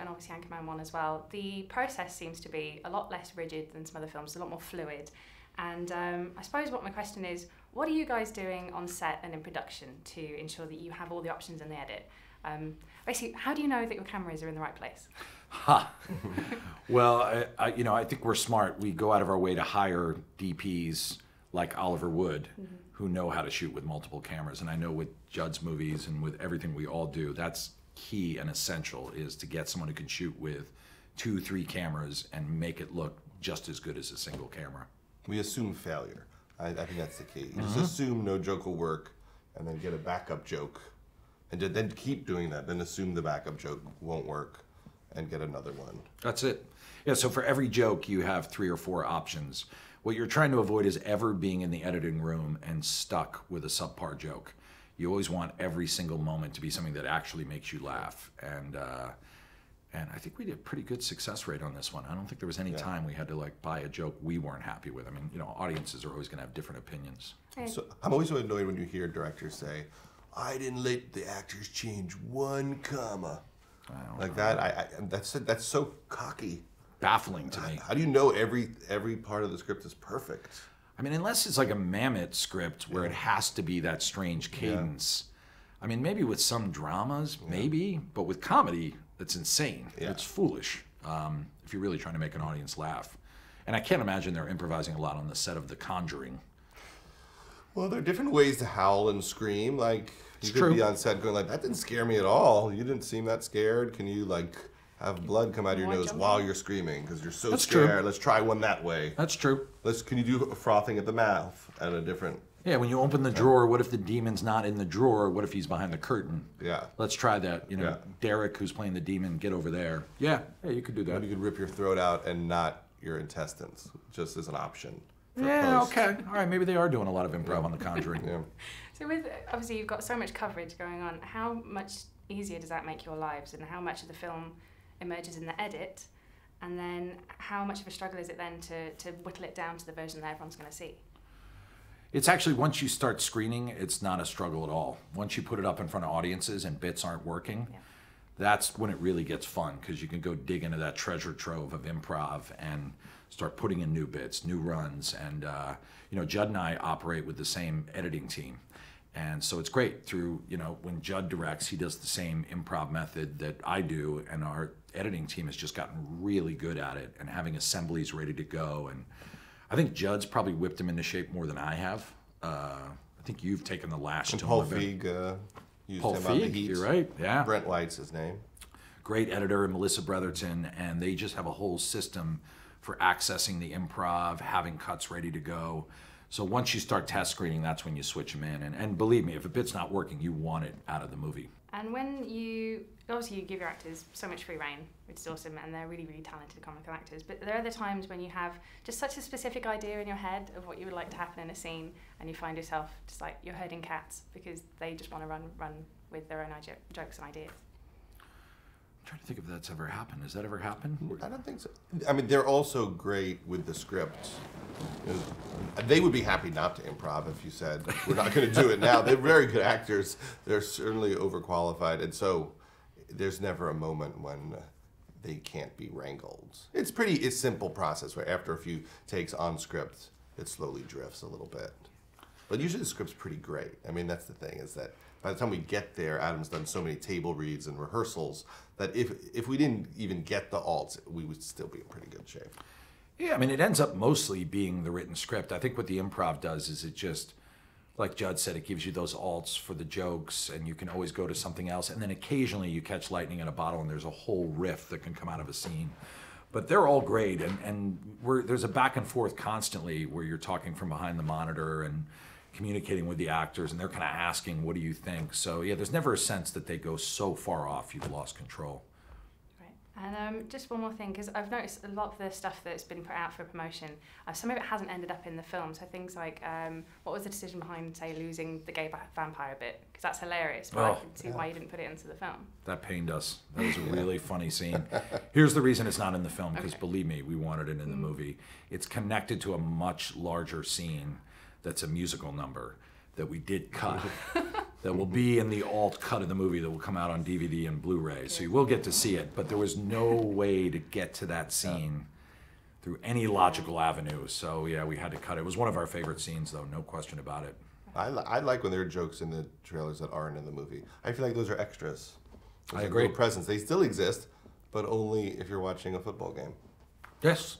and obviously Anchorman 1 as well, the process seems to be a lot less rigid than some other films, a lot more fluid. And I suppose what my question is, what are you guys doing on set and in production to ensure that you have all the options in the edit? Basically, how do you know that your cameras are in the right place? Ha! Well, I think we're smart. We go out of our way to hire DPs like Oliver Wood, who know how to shoot with multiple cameras. And I know with Judd's movies and with everything we all do, that's key and essential, is to get someone who can shoot with 2, 3 cameras and make it look just as good as a single camera. We assume failure. I think that's the key. You just assume no joke will work, and then get a backup joke, and then keep doing that. Then assume the backup joke won't work, and get another one. That's it. Yeah, so for every joke, you have 3 or 4 options. What you're trying to avoid is ever being in the editing room and stuck with a subpar joke. You always want every single moment to be something that actually makes you laugh. And I think we did a pretty good success rate on this one. I don't think there was any time we had to like buy a joke we weren't happy with. I mean, audiences are always going to have different opinions. So I'm always so annoyed when you hear directors say, "I didn't let the actors change 1 comma." Like that. That's so cocky. Baffling to me. How do you know every part of the script is perfect? I mean, unless it's like a Mammoth script where it has to be that strange cadence. I mean, maybe with some dramas, maybe, but with comedy, it's insane. It's foolish if you're really trying to make an audience laugh. And I can't imagine they're improvising a lot on the set of The Conjuring. Well, there are different ways to howl and scream. Like, you could be on set going like, "That didn't scare me at all. You didn't seem that scared. Can you like have blood come out of your nose while you're screaming because you're so scared? True. Let's try one that way." That's true. Can you do a frothing at the mouth at a different... Yeah, when you open the drawer, what if the demon's not in the drawer? What if he's behind the curtain? Yeah. Let's try that. Derek, who's playing the demon, get over there. Yeah, you could do that. You could rip your throat out and not your intestines, just as an option. Okay. All right, maybe they are doing a lot of improv on The Conjuring. So obviously you've got so much coverage going on, how much easier does that make your lives, and how much of the film emerges in the edit, and then how much of a struggle is it then to whittle it down to the version that everyone's going to see? It's actually, once you start screening, it's not a struggle at all. Once you put it up in front of audiences and bits aren't working, that's when it really gets fun, because you can go dig into that treasure trove of improv and start putting in new bits, new runs. And Judd and I operate with the same editing team. And so it's great through, when Judd directs, he does the same improv method that I do, and our editing team has just gotten really good at it and having assemblies ready to go. And I think Judd's probably whipped him into shape more than I have. I think you've taken the lash to him. Paul Feig used him on the Heat. You're right, yeah. Brent White's his name. Great editor, Melissa Bretherton, and they just have a whole system for accessing the improv, having cuts ready to go. So once you start test screening, that's when you switch them in. And believe me, if a bit's not working, you want it out of the movie. And when you give your actors so much free rein, which is awesome, and they're really, really talented comical actors, but there are other times when you have just such a specific idea in your head of what you would like to happen in a scene, and you find yourself just like you're herding cats because they just want to run with their own jokes and ideas. I'm trying to think if that's ever happened. Has that ever happened? I don't think so. I mean, they're also great with the script. They would be happy not to improv if you said, "We're not going to do it now." They're very good actors. They're certainly overqualified. And so there's never a moment when they can't be wrangled. It's a simple process where after a few takes on script, it slowly drifts a little bit. But usually the script's pretty great. I mean, that's the thing, is that by the time we get there, Adam's done so many table reads and rehearsals that if we didn't even get the alts, we would still be in pretty good shape. Yeah, I mean, it ends up mostly being the written script. I think what the improv does is it just, like Judd said, it gives you those alts for the jokes, and you can always go to something else. And then occasionally you catch lightning in a bottle, and there's a whole riff that can come out of a scene. But they're all great, and there's a back and forth constantly where you're talking from behind the monitor and communicating with the actors, and they're kind of asking, "What do you think?" So yeah, there's never a sense that they go so far off you've lost control. And just one more thing, because I've noticed a lot of the stuff that's been put out for promotion, some of it hasn't ended up in the film. So things like, what was the decision behind, say, losing the gay vampire bit? Because that's hilarious, but I can see why you didn't put it into the film. That pained us. That was a really funny scene. Here's the reason it's not in the film, because believe me, we wanted it in the movie. It's connected to a much larger scene that's a musical number that we did cut. that will be in the alt cut of the movie that will come out on DVD and Blu-ray. So you will get to see it, but there was no way to get to that scene through any logical avenue. So yeah, we had to cut it. It was one of our favorite scenes, though, no question about it. I like when there are jokes in the trailers that aren't in the movie. I feel like those are extras. Those I are agree. little presents. They still exist, but only if you're watching a football game. Yes.